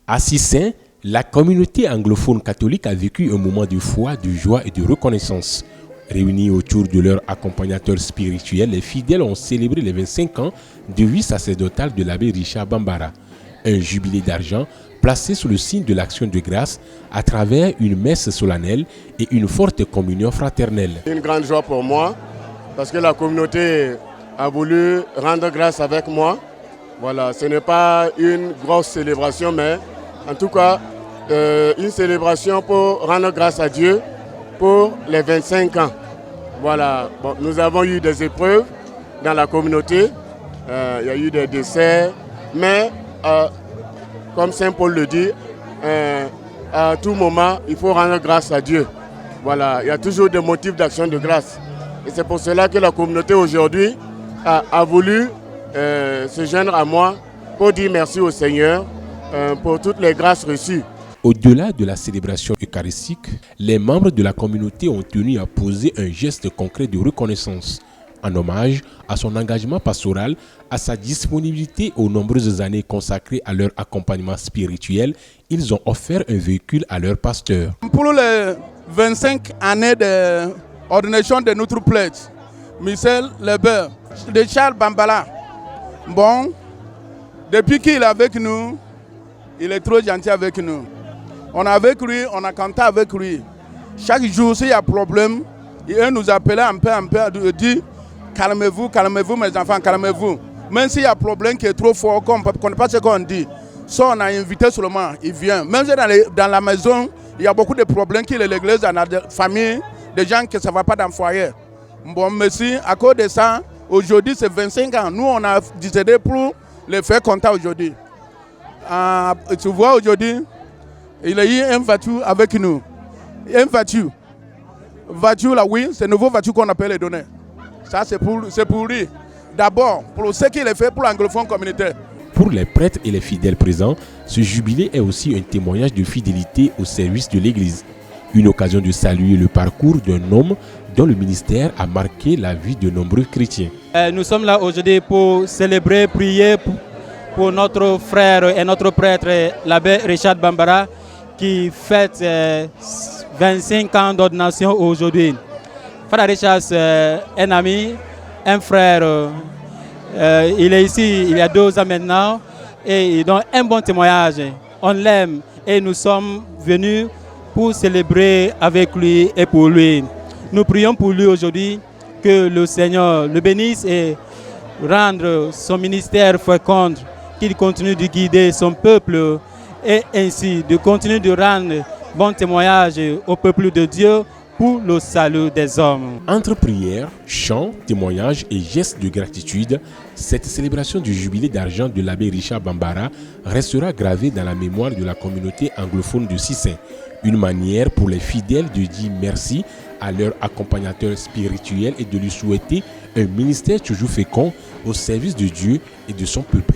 À Sissin, la communauté anglophone catholique a vécu un moment de foi, de joie et de reconnaissance. Réunis autour de leur accompagnateur spirituel, les fidèles ont célébré les 25 ans de vie sacerdotale de l'abbé Richard Bambara. Un jubilé d'argent placé sous le signe de l'action de grâce à travers une messe solennelle et une forte communion fraternelle. C'est une grande joie pour moi parce que la communauté a voulu rendre grâce avec moi. Voilà, ce n'est pas une grosse célébration, mais en tout cas, une célébration pour rendre grâce à Dieu pour les 25 ans. Voilà, bon, nous avons eu des épreuves dans la communauté, il y a eu des décès, mais comme Saint Paul le dit, à tout moment, il faut rendre grâce à Dieu. Voilà, il y a toujours des motifs d'action de grâce. Et c'est pour cela que la communauté aujourd'hui a voulu se joindre à moi pour dire merci au Seigneur pour toutes les grâces reçues. Au-delà de la célébration eucharistique, les membres de la communauté ont tenu à poser un geste concret de reconnaissance. En hommage à son engagement pastoral, à sa disponibilité aux nombreuses années consacrées à leur accompagnement spirituel, ils ont offert un véhicule à leur pasteur. Pour les 25 années d'ordination de notre prêtre, Michel Lebert, de Charles Bambala, bon, depuis qu'il est avec nous, il est trop gentil avec nous. On est avec lui, on a canté avec lui. Chaque jour, s'il y a problème, il nous appelait un peu, il dit calmez-vous, calmez-vous mes enfants, calmez-vous. Même s'il y a un problème qui est trop fort, qu'on ne connaît pas ce qu'on dit, ça on a invité seulement, il vient. Même si dans la maison, il y a beaucoup de problèmes qu'il est l'église, dans la famille, des gens qui ne savent pas dans le foyer. Bon, merci, à cause de ça, aujourd'hui c'est 25 ans. Nous on a décidé pour les faire compter aujourd'hui. Tu vois aujourd'hui, il y a eu une voiture avec nous. Une voiture là, oui, c'est une nouvelle voiture qu'on appelle les données. Ça, c'est pour lui. D'abord, pour ce qu'il a fait pour l'anglophone communautaire. Pour les prêtres et les fidèles présents, ce jubilé est aussi un témoignage de fidélité au service de l'Église. Une occasion de saluer le parcours d'un homme dont le ministère a marqué la vie de nombreux chrétiens. Nous sommes là aujourd'hui pour célébrer, prier pour notre frère et notre prêtre, l'abbé Richard Bambara, qui fête 25 ans d'ordination aujourd'hui. Frère Richard, c'est un ami, un frère. Il est ici il y a 2 ans maintenant et il donne un bon témoignage. On l'aime et nous sommes venus pour célébrer avec lui et pour lui. Nous prions pour lui aujourd'hui, que le Seigneur le bénisse et rendre son ministère fécond, qu'il continue de guider son peuple et ainsi de continuer de rendre bon témoignage au peuple de Dieu pour le salut des hommes. Entre prières, chants, témoignages et gestes de gratitude, cette célébration du jubilé d'argent de l'abbé Richard Bambara restera gravée dans la mémoire de la communauté anglophone de Sissin. Une manière pour les fidèles de dire merci à leur accompagnateur spirituel et de lui souhaiter un ministère toujours fécond au service de Dieu et de son peuple.